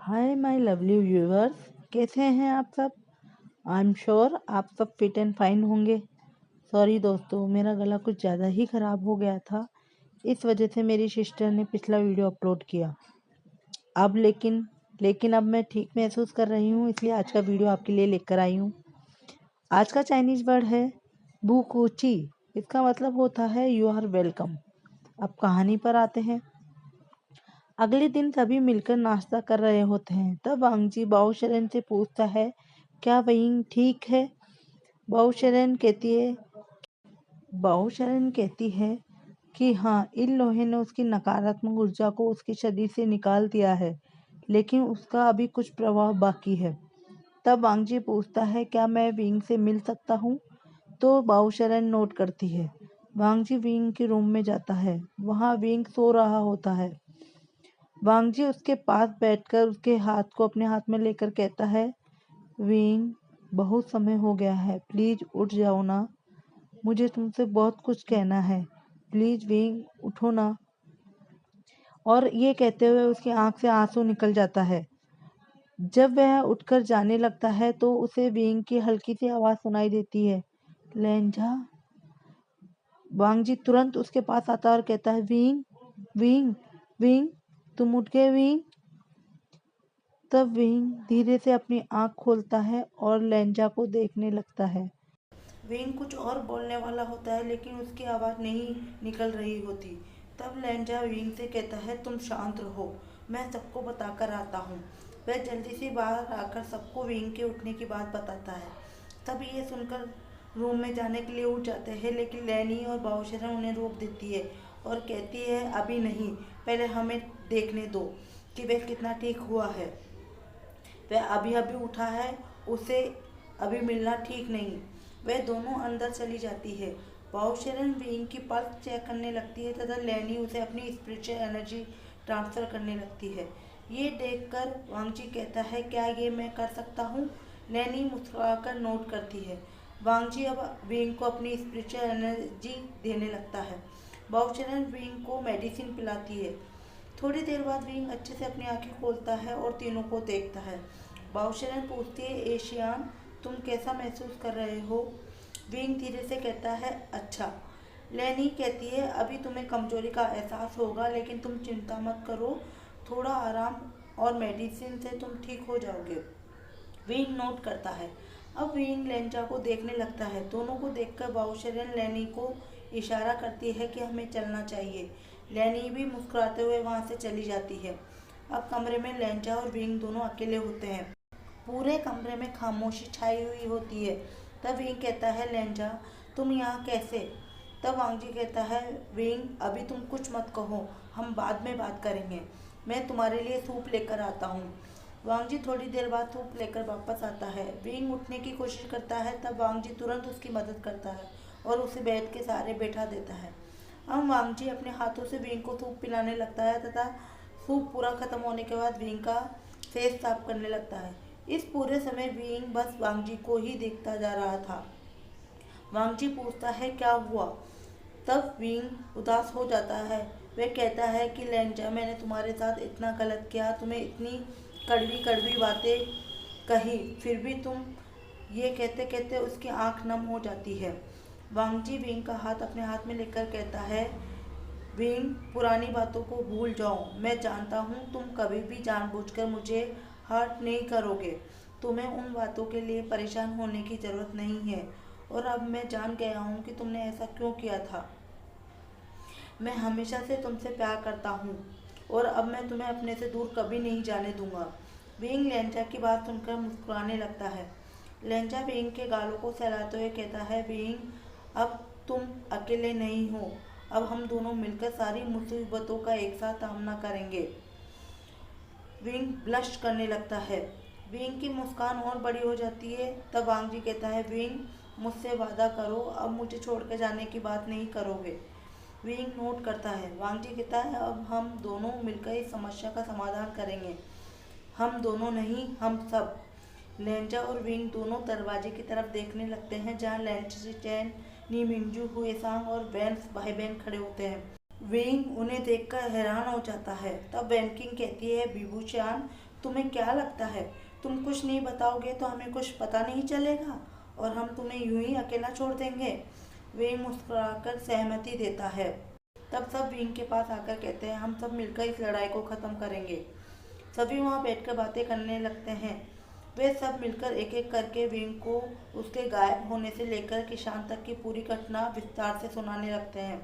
Hi my lovely viewers, कैसे हैं आप सब। आई एम श्योर आप सब फिट एंड फाइन होंगे। सॉरी दोस्तों, मेरा गला कुछ ज़्यादा ही ख़राब हो गया था, इस वजह से मेरी सिस्टर ने पिछला वीडियो अपलोड किया। अब लेकिन अब मैं ठीक महसूस कर रही हूँ, इसलिए आज का वीडियो आपके लिए लेकर आई हूँ। आज का चाइनीज़ वर्ड है बूकूची। इसका मतलब होता है यू आर वेलकम। अब कहानी पर आते हैं। अगले दिन सभी मिलकर नाश्ता कर रहे होते हैं। तब वांगजी बाओशरन से पूछता है, क्या वही ठीक है। बाओशरन कहती है कि हाँ, इन लोहे ने उसकी नकारात्मक ऊर्जा को उसके शरीर से निकाल दिया है, लेकिन उसका अभी कुछ प्रभाव बाकी है। तब वांगजी पूछता है, क्या मैं विंग से मिल सकता हूँ। तो बाओशरन नोट करती है। वांगजी विंग के रूम में जाता है। वहाँ विंग सो रहा होता है। वांगजी उसके पास बैठकर उसके हाथ को अपने हाथ में लेकर कहता है, विंग, बहुत समय हो गया है, प्लीज उठ जाओ ना, मुझे तुमसे बहुत कुछ कहना है, प्लीज विंग उठो ना। और ये कहते हुए उसकी आंख से आंसू निकल जाता है। जब वह उठकर जाने लगता है तो उसे विंग की हल्की सी आवाज सुनाई देती है, लेंजा। वांगजी तुरंत उसके पास आता है और कहता है, विंग विंग विंग, तुम उठ गए विंग। तब विंग धीरे से अपनी आंख खोलता है और लेंजा को देखने लगता है। विंग कुछ और बोलने वाला होता है, लेकिन उसकी आवाज़ नहीं निकल रही होती। तब लेंजा विंग से कहता है, तुम शांत रहो, मैं सबको बताकर आता हूँ। वह जल्दी से बाहर आकर सबको विंग के उठने की बात बताता है। तब ये सुनकर रूम में जाने के लिए उठ जाते हैं, लेकिन लैनी और बाओशरन उन्हें रोक देती है और कहती है, अभी नहीं, पहले हमें देखने दो कि वह कितना ठीक हुआ है। वह अभी अभी उठा है, उसे अभी मिलना ठीक नहीं। वह दोनों अंदर चली जाती है। बाओशरन विंग की पल्स चेक करने लगती है तथा लैनी उसे अपनी स्पिरिचुअल एनर्जी ट्रांसफर करने लगती है। ये देखकर वांगजी कहता है, क्या ये मैं कर सकता हूँ। लैनी मुस्कुराकर नोट करती है। वांगजी अब विंग को अपनी स्पिरिचुअल एनर्जी देने लगता है। बाओशरन विंग को मेडिसिन पिलाती है। थोड़ी देर बाद विंग अच्छे से अपनी आंखें खोलता है और तीनों को देखता है। बाओशरन पूछती है, एशियान, तुम कैसा महसूस कर रहे हो। विंग धीरे से कहता है, अच्छा। लैनी कहती है, अभी तुम्हें कमजोरी का एहसास होगा, लेकिन तुम चिंता मत करो, थोड़ा आराम और मेडिसिन से तुम ठीक हो जाओगे। विंग नोट करता है। अब विंग लेंजा को देखने लगता है। दोनों को देखकर बाओशरन लैनी को इशारा करती है कि हमें चलना चाहिए। लैनी भी मुस्कुराते हुए वहां से चली जाती है। अब कमरे में लेंजा और विंग दोनों अकेले होते हैं। पूरे कमरे में खामोशी छाई हुई होती है। तब विंग कहता है, लेंजा, तुम यहाँ कैसे। तब वांगजी कहता है, विंग, अभी तुम कुछ मत कहो, हम बाद में बात करेंगे, मैं तुम्हारे लिए सूप लेकर आता हूँ। वांगजी थोड़ी देर बाद सूप लेकर वापस आता है। विंग उठने की कोशिश करता है, तब वांगजी तुरंत उसकी मदद करता है और उसे बेड के सहारे बैठा देता है। अब वांगजी अपने हाथों से विंग को सूप पिलाने लगता है तथा सूप पूरा खत्म होने के बाद विंग का फेस साफ करने लगता है। इस पूरे समय विंग बस वांगजी को ही देखता जा रहा था। वांगजी पूछता है, क्या हुआ। तब विंग उदास हो जाता है। वह कहता है कि लेंजा, मैंने तुम्हारे साथ इतना गलत किया, तुम्हें इतनी कड़वी कड़वी बातें कही, फिर भी तुम। ये कहते कहते उसकी आंख नम हो जाती है। वांगजी विंग का हाथ अपने हाथ में लेकर कहता है, विंग, पुरानी बातों को भूल जाओ, मैं जानता हूँ तुम कभी भी जानबूझकर मुझे हर्ट नहीं करोगे, तुम्हें उन बातों के लिए परेशान होने की ज़रूरत नहीं है, और अब मैं जान गया हूँ कि तुमने ऐसा क्यों किया था। मैं हमेशा से तुमसे प्यार करता हूँ और अब मैं तुम्हें अपने से दूर कभी नहीं जाने दूंगा। विंग लेंजा की बात सुनकर मुस्कुराने लगता है। लेंजा विंग के गालों को सहलाते हुए कहता है, विंग, अब तुम अकेले नहीं हो, अब हम दोनों मिलकर सारी मुसीबतों का एक साथ सामना करेंगे। विंग ब्लश करने लगता है। विंग की मुस्कान और बड़ी हो जाती है। तब वांगजी कहता है, विंग, मुझसे वादा करो, अब मुझे छोड़कर जाने की बात नहीं करोगे। विंग नोट करता है। वांगजी कहता है, अब हम दोनों मिलकर इस समस्या का समाधान करेंगे। हम दोनों नहीं, हम सब। लेंजा और विंग दोनों दरवाजे की तरफ देखने लगते हैं, जहाँ लेंचेन, नी मिंजू, हुएसांग और वेन्स भाई बहन खड़े होते हैं। विंग उन्हें देखकर हैरान हो जाता है। तब वैनकिंग कहती है, विभूषान, तुम्हें क्या लगता है तुम कुछ नहीं बताओगे तो हमें कुछ पता नहीं चलेगा और हम तुम्हें यूं ही अकेला छोड़ देंगे? विंग मुस्कुराकर सहमति देता है। तब सब विंग के पास आकर कहते हैं, हम सब मिलकर इस लड़ाई को ख़त्म करेंगे। सभी वहाँ बैठकर बातें करने लगते हैं। वे सब मिलकर एक एक करके विंग को उसके गायब होने से लेकर किसान तक की पूरी घटना विस्तार से सुनाने लगते हैं।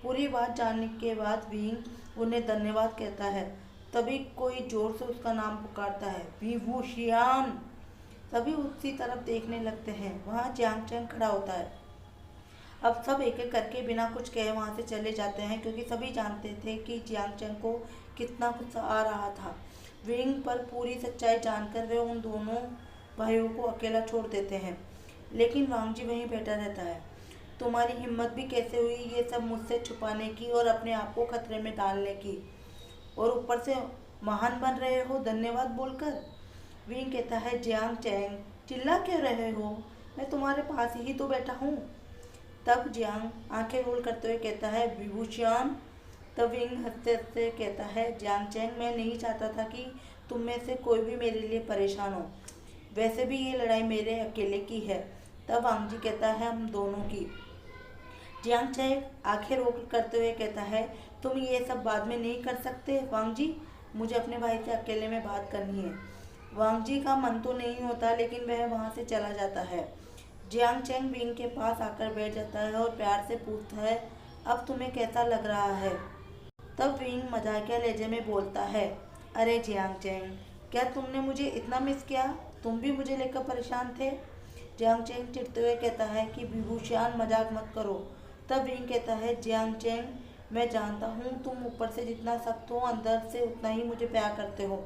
पूरी बात जानने के बाद विंग उन्हें धन्यवाद कहता है। तभी कोई जोर से उसका नाम पुकारता है, विभूषियान। सभी उसी तरफ देखने लगते हैं। वहाँ जियांग चैंग खड़ा होता है। अब सब एक एक करके बिना कुछ कहे वहाँ से चले जाते हैं, क्योंकि सभी जानते थे कि जियांग चैंग को कितना गुस्सा आ रहा था। विंग पर पूरी सच्चाई जानकर वे उन दोनों भाइयों को अकेला छोड़ देते हैं, लेकिन वांगजी वहीं बैठा रहता है। तुम्हारी हिम्मत भी कैसे हुई ये सब मुझसे छुपाने की और अपने आप को खतरे में डालने की, और ऊपर से महान बन रहे हो धन्यवाद बोलकर। विंग कहता है, जियांग चैंग चिल्ला क्यों रहे हो, मैं तुम्हारे पास ही तो बैठा हूँ। तब जियांग आंखें रोल करते हुए कहता है, विभूषण। तब विंग हंसते हंसते कहता है, जियांग चैंग मैं नहीं चाहता था कि तुम में से कोई भी मेरे लिए परेशान हो, वैसे भी ये लड़ाई मेरे अकेले की है। तब वांगजी कहता है, हम दोनों की। जियांग चैंग आंखें रोल करते हुए कहता है, तुम ये सब बाद में नहीं कर सकते वांगजी, मुझे अपने भाई से अकेले में बात करनी है। वांगजी का मन तो नहीं होता, लेकिन वह वहाँ से चला जाता है। जियांग चैंग विंग के पास आकर बैठ जाता है और प्यार से पूछता है, अब तुम्हें कैसा लग रहा है? तब विंग मजाकिया लहजे में बोलता है, अरे जियांग चैंग, क्या तुमने मुझे इतना मिस किया? तुम भी मुझे लेकर परेशान थे। जियांग चैंग चिढ़ते हुए कहता है कि विभूषण मजाक मत करो। तब विंग कहता है, जियांग चैंग मैं जानता हूँ तुम ऊपर से जितना सख्त हो अंदर से उतना ही मुझे प्यार करते हो।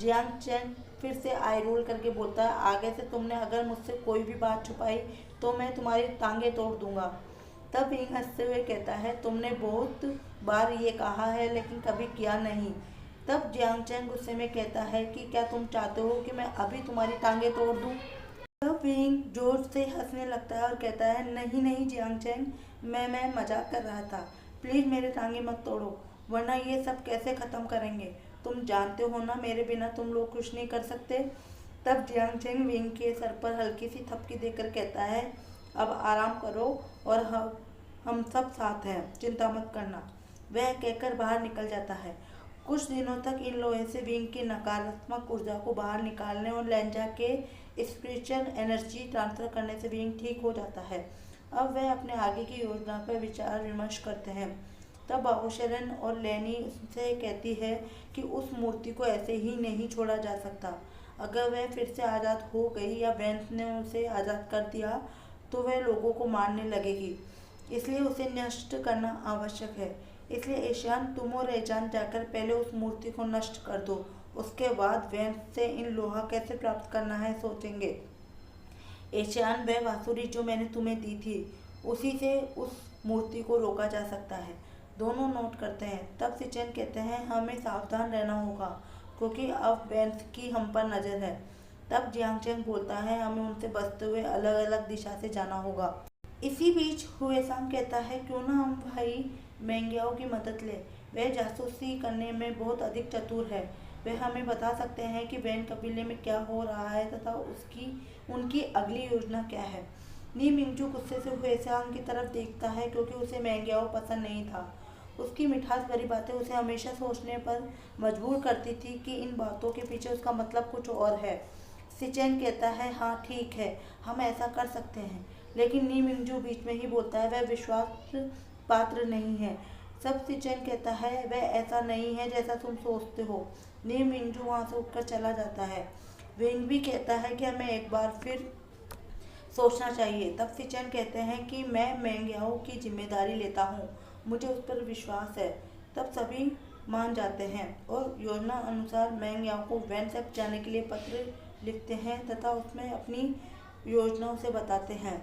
जियांग चैंग फिर से आई रोल करके बोलता है, आगे से तुमने अगर मुझसे कोई भी बात छुपाई तो मैं तुम्हारी टांगें तोड़ दूंगा। तब विंग हंसते हुए कहता है, तुमने बहुत बार ये कहा है लेकिन कभी किया नहीं। तब जियांग चैंग गुस्से में कहता है कि क्या तुम चाहते हो कि मैं अभी तुम्हारी टांगें तोड़ दूं? तब विंग जोर से हंसने लगता है और कहता है, नहीं नहीं जियांग चैंग, मैं मजाक कर रहा था। प्लीज़ मेरे टांगें मत तोड़ो, वरना ये सब कैसे ख़त्म करेंगे? तुम जानते हो ना मेरे बिना तुम लोग कुछ नहीं कर सकते। तब जियांग चैंग विंग के सर पर हल्की सी थपकी देकर कहता है, अब आराम करो और हम सब साथ हैं, चिंता मत करना। वह कहकर बाहर निकल जाता है। कुछ दिनों तक इन लोहे से विंग की नकारात्मक ऊर्जा को बाहर निकालने और लेंजा के स्पिरिचुअल एनर्जी ट्रांसफर करने से विंग ठीक हो जाता है। अब वह अपने आगे की योजना पर विचार विमर्श करते हैं। तब बाबूशरण और लेनी उससे कहती है कि उस मूर्ति को ऐसे ही नहीं छोड़ा जा सकता। अगर वह फिर से आज़ाद हो गई या वेंस ने उसे आज़ाद कर दिया तो वह लोगों को मारने लगेगी, इसलिए उसे नष्ट करना आवश्यक है। इसलिए ईशान, तुम और एजान जाकर पहले उस मूर्ति को नष्ट कर दो, उसके बाद वेंस से इन लोहा कैसे प्राप्त करना है सोचेंगे। ईशान, वह बांसुरी जो मैंने तुम्हें दी थी उसी से उस मूर्ति को रोका जा सकता है। दोनों नोट करते हैं। तब सिचेन कहते हैं, हमें सावधान रहना होगा क्योंकि अब वेंस की हम पर नज़र है। तब जियांग चैंग बोलता है, हमें उनसे बचते हुए अलग अलग दिशा से जाना होगा। इसी बीच हुएसांग कहता है, क्यों ना हम भाई मेंग्याओ की मदद लें, वह जासूसी करने में बहुत अधिक चतुर है। वह हमें बता सकते हैं कि वैन कबीले में क्या हो रहा है तथा उनकी अगली योजना क्या है। नी मिंगजू गुस्से से हुएसांग की तरफ देखता है क्योंकि उसे मेंग्याओ पसंद नहीं था। उसकी मिठास भरी बातें उसे हमेशा सोचने पर मजबूर करती थी कि इन बातों के पीछे उसका मतलब कुछ और है। सिचेन कहता है, हाँ ठीक है, हम ऐसा कर सकते हैं, लेकिन नी मिंगजू बीच में ही बोलता है, वह विश्वास पात्र नहीं है। सब सिचेन कहता है, वह ऐसा नहीं है जैसा तुम सोचते हो। नी मिंगजू वहाँ से उठकर चला जाता है। विंग भी कहता है कि हमें एक बार फिर सोचना चाहिए। तब सिचेन कहते हैं कि मैं मेंग्याओ की जिम्मेदारी लेता हूँ, मुझे उस पर विश्वास है। तब सभी मान जाते हैं और योजना अनुसार मेंग्याओ को वैनसेप जाने के लिए पत्र लिखते हैं तथा उसमें अपनी योजना उसे बताते हैं।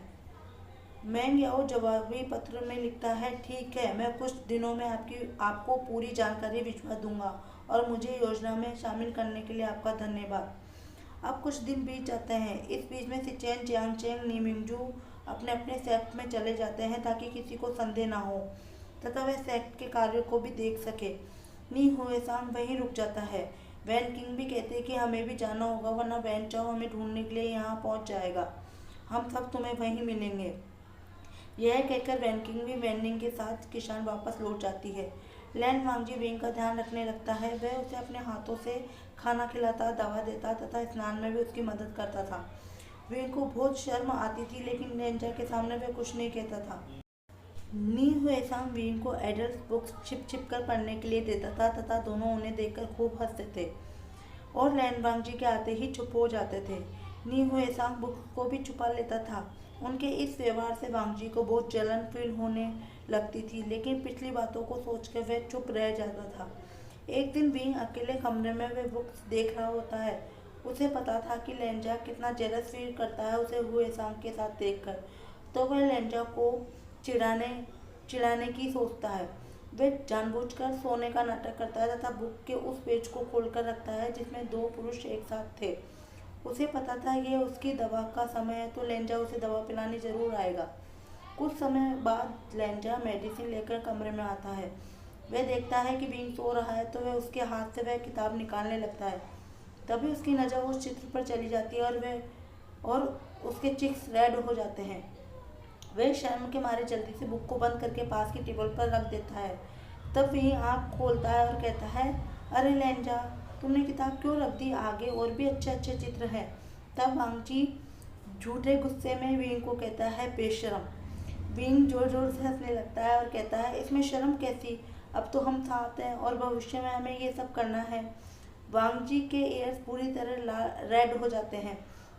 मेंग्याओ जवाबी पत्र में लिखता है, ठीक है, मैं कुछ दिनों में आपको पूरी जानकारी भिजवा दूंगा और मुझे योजना में शामिल करने के लिए आपका धन्यवाद। अब कुछ दिन बीत जाते हैं। इस बीच में सिचेन, जियांग चैंग, नी मिंगजू अपने अपने सेक्ट में चले जाते हैं ताकि किसी को संदेह ना हो तथा वह सेक्ट के कार्यों को भी देख सके। नी हुएसांग वहीं रुक जाता है। वैन किंग भी कहते हैं कि हमें भी जाना होगा, वरना वैन चाओ हमें ढूंढने के लिए यहाँ पहुँच जाएगा। हम सब तुम्हें वहीं मिलेंगे। यह कहकर वैन किंग भी वैनिंग के साथ किसान वापस लौट जाती है। लैन वांगजी विंग का ध्यान रखने लगता है। वह उसे अपने हाथों से खाना खिलाता, दवा देता तथा स्नान में भी उसकी मदद करता था। विंग को बहुत शर्म आती थी, लेकिन लेंजा के सामने वह कुछ नहीं कहता था। नी हुएसांग विंग को एडल्ट बुक्स छिप छिप कर पढ़ने के लिए देता था तथा दोनों उन्हें देखकर खूब हंसते थे और लैन वांगजी के आते ही चुप हो जाते थे। नी हुएसांग बुक्स को भी छुपा लेता था। उनके इस व्यवहार से वांगजी को बहुत जलन फील होने लगती थी, लेकिन पिछली बातों को सोचकर वह चुप रह जाता था। एक दिन विंग अकेले कमरे में वह बुक्स देख रहा होता है। उसे पता था कि लेंजा कितना जेलस फील करता है उसे हुएसांग के साथ देखकर, तो वह लेंजा को चिढ़ाने चिढ़ाने की सोचता है। वह जानबूझकर सोने का नाटक करता है तथा बुक के उस पेज को खोलकर रखता है जिसमें दो पुरुष एक साथ थे। उसे पता था ये उसकी दवा का समय है, तो लेंजा उसे दवा पिलाने जरूर आएगा। कुछ समय बाद लेंजा मेडिसिन लेकर कमरे में आता है। वह देखता है कि विंग सो रहा है, तो वह उसके हाथ से वह किताब निकालने लगता है। तभी उसकी नज़र उस चित्र पर चली जाती है और उसके चिक्स रेड हो जाते हैं। वह शर्म के मारे जल्दी से बुक को बंद करके पास की टेबल पर रख देता है। तब वह आँख खोलता है और कहता है, अरे लेंजा, तुमने किताब क्यों रख दी? आगे और भी अच्छे अच्छे चित्र हैं। तब वांगजी झूठे गुस्से में विंग को कहता है, बेशरम। विंग जोर जोर से हंसने लगता है और कहता है, इसमें शर्म कैसी? अब तो हम साथ हैं और भविष्य में हमें ये सब करना है। वांगजी के ईयर्स पूरी तरह रेड हो जाते हैं।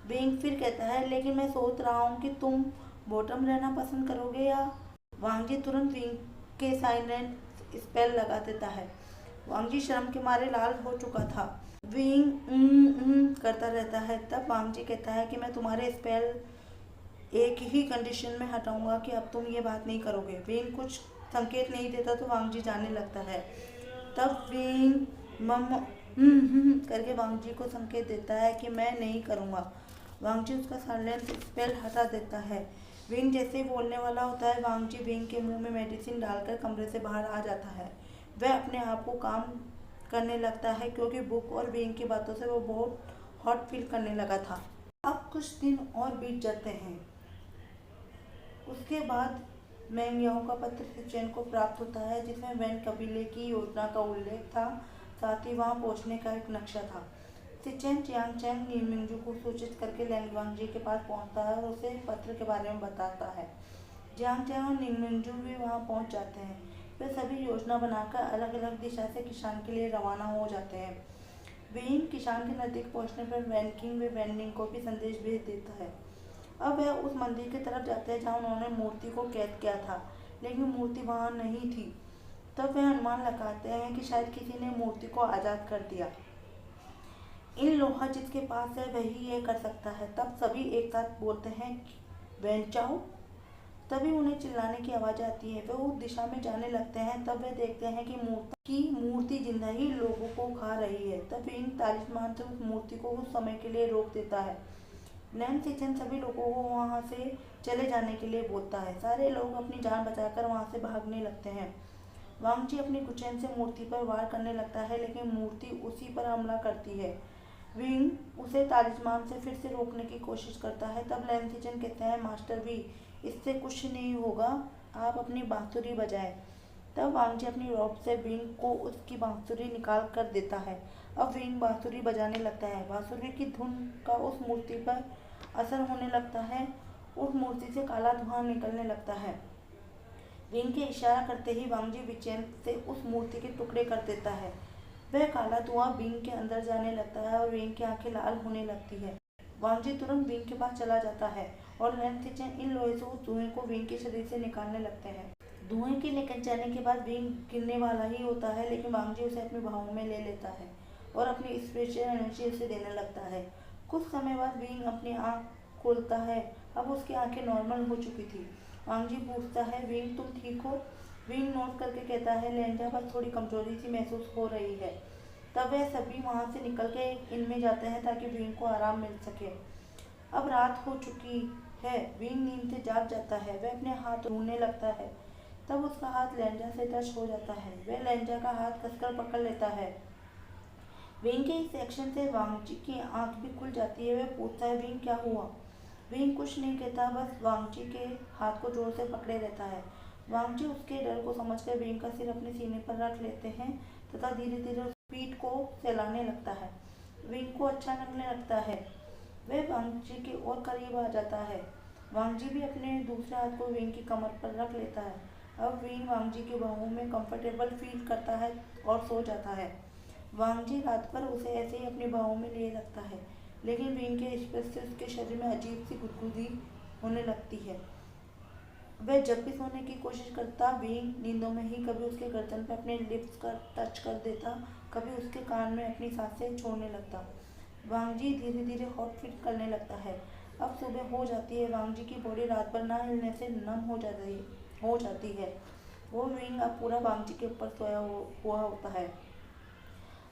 विंग फिर कहता है, लेकिन मैं सोच रहा हूँ कि तुम बॉटम रहना पसंद करोगे या? वांगजी तुरंत विंग के साइलेंट स्पेल लगा देता है। वांगजी शर्म के मारे लाल हो चुका था। विंग करता रहता है। तब वांगजी कहता है कि मैं तुम्हारे स्पेल एक ही कंडीशन में हटाऊंगा कि अब तुम ये बात नहीं करोगे। विंग कुछ संकेत नहीं देता तो वांगजी जाने लगता है। तब विंग करके वांगजी को संकेत देता है कि मैं नहीं करूँगा। वांगजी उसका साइलेंस स्पेल हटा देता है। विंग जैसे ही बोलने वाला होता है, वांगजी विंग के मुंह में मेडिसिन डालकर कमरे से बाहर आ जाता है। वह अपने आप को काम करने लगता है क्योंकि बुक और विंग की बातों से वो बहुत हॉट फील करने लगा था। अब कुछ दिन और बीत जाते हैं। उसके बाद मैंगयाओ का पत्र सिचेन को प्राप्त होता है जिसमें वैन कबीले की योजना का उल्लेख था, साथ ही वहां पहुंचने का एक नक्शा था। सिचेन चियांगचैंग नीमिंगजू को सूचित करके लैंग वांगजी के पास पहुंचता है और उसे पत्र के बारे में बताता है। जियांगचैंग और नीमिंगजू भी वहां पहुंच जाते हैं। वे सभी योजना बनाकर अलग अलग दिशा से किसान के लिए रवाना हो जाते हैं। विंग किसान के नजदीक पहुंचने पर वैनकिंग वे वैनिंग को भी संदेश भेज देता है। अब वह उस मंदिर की तरफ जाते हैं जहाँ उन्होंने मूर्ति को कैद किया था, लेकिन मूर्ति वहाँ नहीं थी। तब वह अनुमान लगाते हैं कि शायद किसी ने मूर्ति को आज़ाद कर दिया। इन लोहा जिसके पास है वही ये कर सकता है। तब सभी एक साथ बोलते हैं, वेंचाओ। तभी उन्हें चिल्लाने की आवाज़ आती है। वे उस दिशा में जाने लगते हैं। तब वे देखते हैं कि मूर्ति जिंदा ही लोगों को खा रही है। तब विंग तालिस्मान से उस मूर्ति को कुछ समय के लिए रोक देता है। लैंग सिचेन सभी लोगों को वहां से चले जाने के लिए बोलता है। सारे लोग अपनी जान बचाकर वहां से भागने लगते हैं। वांगजी अपनी गुचेन से मूर्ति पर वार करने लगता है, लेकिन मूर्ति उसी पर हमला करती है। विंग उसे तालिस्मान से फिर से रोकने की कोशिश करता है। तब लैंग सिचेन कहते हैं, मास्टर वी, इससे कुछ नहीं होगा, आप अपनी बांसुरी बजाएं। तब वांगजी अपनी रॉब से विंग को उसकी बांसुरी निकाल कर देता है। अब विंग बांसुरी बजाने लगता है। बांसुरी की धुन का उस मूर्ति पर असर होने लगता है। उस मूर्ति से काला धुआं निकलने लगता है। विंग के इशारा करते ही वांगजी विचेन से उस मूर्ति के टुकड़े कर देता है। वह काला धुआं विंग के अंदर जाने लगता है और विंग की आंखें लाल होने लगती है। वांगजी तुरंत विंग के पास चला जाता है और लैंग सिचेन इन लोहे से उस धुएं को विंग के शरीर से निकालने लगते हैं। धुएं के निकल जाने के बाद विंग गिरने वाला ही होता है, लेकिन वांगजी उसे अपनी बाहों में ले लेता है और अपनी स्पिरिचुअल एनर्जी उसे देने लगता है। कुछ समय बाद विंग अपनी आँख खोलता है। अब उसकी आंखें नॉर्मल हो चुकी थी। वांगजी पूछता है, विंग तुम ठीक हो? विंग नोट करके कहता है, लेंजा बस थोड़ी कमजोरी सी महसूस हो रही है। तब वह सभी वहाँ से निकल के इनमें जाते हैं ताकि विंग को आराम मिल सके। अब रात हो चुकी है। विंग नींद से जाग जाता है। वह अपने हाथ ढूंढने लगता है। तब उसका हाथ लेंजा से टच हो जाता है। वह लेंजा का हाथ कसकर पकड़ लेता है। विंग के इस एक्शन से वांगची की आंख भी खुल जाती है। वह पूछता है, विंग क्या हुआ? विंग कुछ नहीं कहता, बस वांगची के हाथ को जोर से पकड़े रहता है। वांगची उसके डर को समझकर विंग का सिर अपने सीने पर रख लेते हैं तथा धीरे धीरे उसकी पीठ को सहलाने लगता है। विंग को अच्छा लगने लगता है। वह वांगची के और करीब आ जाता है। वांगजी भी अपने दूसरे हाथ को विंग की कमर पर रख लेता है। अब विंग वांगजी के बाहों में कंफर्टेबल फील करता है और सो जाता है। वांगजी रात भर उसे ऐसे ही अपनी बाहों में लिए रखता है, लेकिन विंग के स्पर्श से उसके शरीर में अजीब सी गुदगुदी होने लगती है। वह जब भी सोने की कोशिश करता, विंग नींदों में ही कभी उसके गर्दन पर अपने लिप्स का टच कर देता, कभी उसके कान में अपनी सांसें छोड़ने लगता। वांगजी धीरे धीरे हॉट फील करने लगता है। अब सुबह हो जाती है। वांगजी की बॉडी रात भर ना हिलने से नम हो जाती है। वो विंग अब पूरा वांगजी के ऊपर सोया हुआ होता है।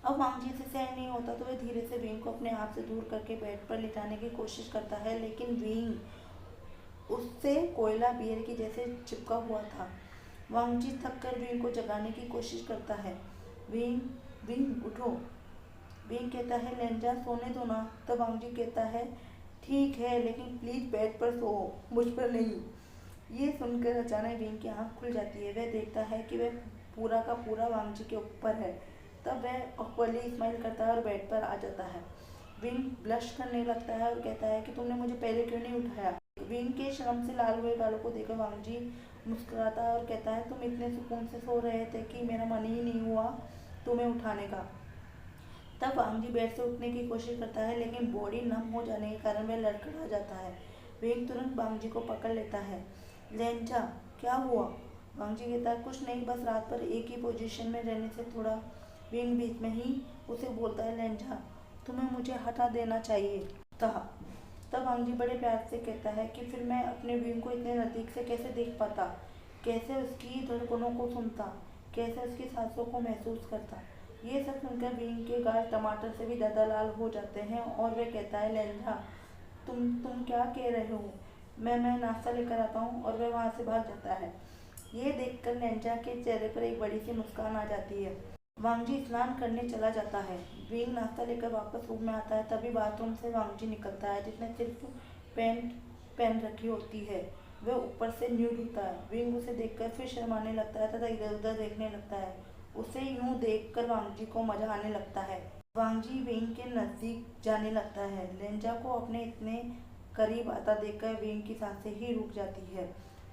अब वांगजी से सहन नहीं होता तो वह धीरे से विंग को अपने आप से दूर करके बेड पर लिटाने की कोशिश करता है, लेकिन विंग उससे कोयला बियर की जैसे चिपका हुआ था। वांगजी थक कर विंग को जगाने की कोशिश करता है। विंग विंग उठो। विंग कहता है, लेंजा सोने दो ना। तब वांगजी कहता है, ठीक है, लेकिन प्लीज बेड पर सो, मुझ पर नहीं। ये सुनकर अचानक विंग की आंख खुल जाती है। वह देखता है कि वह पूरा का पूरा वांगजी के ऊपर है। तब वह ऑकवर्डली स्माइल करता है और बेड पर आ जाता है। विंग ब्लश करने लगता है और कहता है कि तुमने मुझे पहले क्यों नहीं उठाया? विंग के शर्म से लाल हुए गालों को देखकर वांगजी मुस्कुराता है और कहता है, तुम इतने सुकून से सो रहे थे कि मेरा मन ही नहीं हुआ तुम्हें उठाने का। तब वांगजी बेड से उठने की कोशिश करता है, लेकिन बॉडी नम हो जाने के कारण वह लड़खड़ा जाता है। विंग तुरंत वांगजी को पकड़ लेता है। लेंजा, क्या हुआ? वांगजी कहता है, कुछ नहीं, बस रात भर एक ही पोजीशन में रहने से थोड़ा। विंग बीच में ही उसे बोलता है, लेंजा, तुम्हें मुझे हटा देना चाहिए था। तब वांगजी बड़े प्यार से कहता है कि फिर मैं अपने विंग को इतने नज़दीक से कैसे देख पाता, कैसे उसकी धड़कनों को सुनता, कैसे उसकी सांसों को महसूस करता। ये सब सुनकर विंग के गाल टमाटर से भी ज़्यादा लाल हो जाते हैं और वह कहता है, लेंजा, तुम क्या कह रहे हो? मैं नाश्ता लेकर आता हूँ। और वह वहाँ से भाग जाता है। ये देखकर लेंजा के चेहरे पर एक बड़ी सी मुस्कान आ जाती है। वांगजी स्नान करने चला जाता है। विंग नाश्ता लेकर वापस रूम में आता है। तभी बाथरूम से वांगजी निकलता है, जिसने सिर्फ पैंट पहन रखी होती है। वह ऊपर से न्यूड होता है। विंग उसे देखकर फिर शर्माने लगता है तथा इधर उधर देखने लगता है। उसे यूं देखकर वांगजी को मजा आने लगता है। वांगजी विंग के नजदीक जाने लगता है। लेंजा को अपने इतने करीब आता देखकर विंग की सांसें ही रुक जाती है।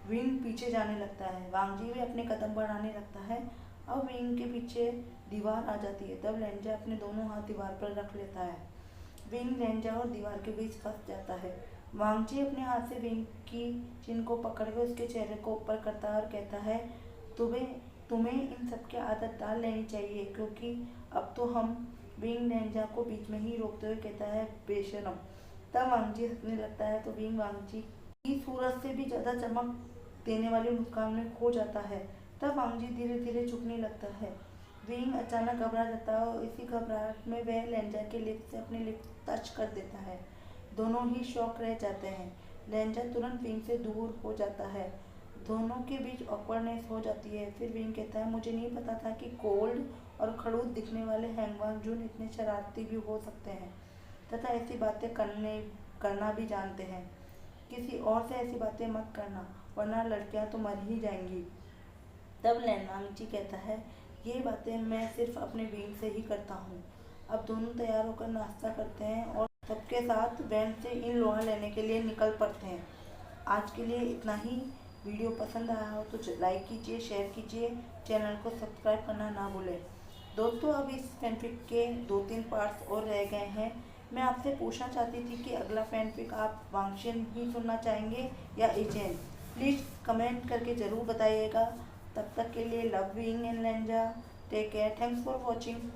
विंग पीछे जाने लगता है। वांगजी भी अपने कदम बढ़ाने लगता है। अब विंग के पीछे दीवार आ जाती है। तब लेंजा अपने दोनों हाथ दीवार पर रख लेता है। विंग लेंजा और दीवार के बीच फंस जाता है। वांगजी अपने हाथ से विंग की चिन को पकड़कर उसके चेहरे को ऊपर करता है और कहता है, तुम्हें तुम्हें इन सब की आदत डाल लेनी चाहिए, क्योंकि अब तो हम। विंग लेंजा को बीच में ही रोकते हुए कहता है, बेशरम। तब वांगजी हंसने लगता है तो विंग वांगजी की सूरज से भी ज्यादा चमक देने वाली मुस्कान में खो जाता है। तब वांगजी धीरे धीरे झुकने लगता है। विंग अचानक घबरा जाता है और इसी घबराहट में वह लेंजा के लिप्स से अपने लिप्स टच कर देता है। दोनों ही शॉक रह जाते हैं। लेंजा तुरंत विंग से दूर हो जाता है। दोनों के बीच ऑकवर्डनेस हो जाती है। फिर विंग कहता है, मुझे नहीं पता था कि कोल्ड और खड़ूस दिखने वाले हैंगवांग जून इतने शरारती भी हो सकते हैं तथा ऐसी बातें करना भी जानते हैं। किसी और से ऐसी बातें मत करना, वरना लड़कियां तो मर ही जाएंगी। तब वांगजी कहता है, ये बातें मैं सिर्फ अपने विंग से ही करता हूँ। अब दोनों तैयार होकर नाश्ता करते हैं और सबके साथ वैन से इन लोहा लेने के लिए निकल पड़ते हैं। आज के लिए इतना ही। वीडियो पसंद आया हो तो लाइक कीजिए, शेयर कीजिए, चैनल को सब्सक्राइब करना ना भूलें। दोस्तों, अब इस फैनफिक के 2-3 पार्ट्स और रह गए हैं। मैं आपसे पूछना चाहती थी कि अगला फैनफिक आप वांगशियन ही सुनना चाहेंगे या इचेन? प्लीज़ कमेंट करके ज़रूर बताइएगा। तब तक के लिए लव विंग एंड लेंजा। Take care. Thanks for watching.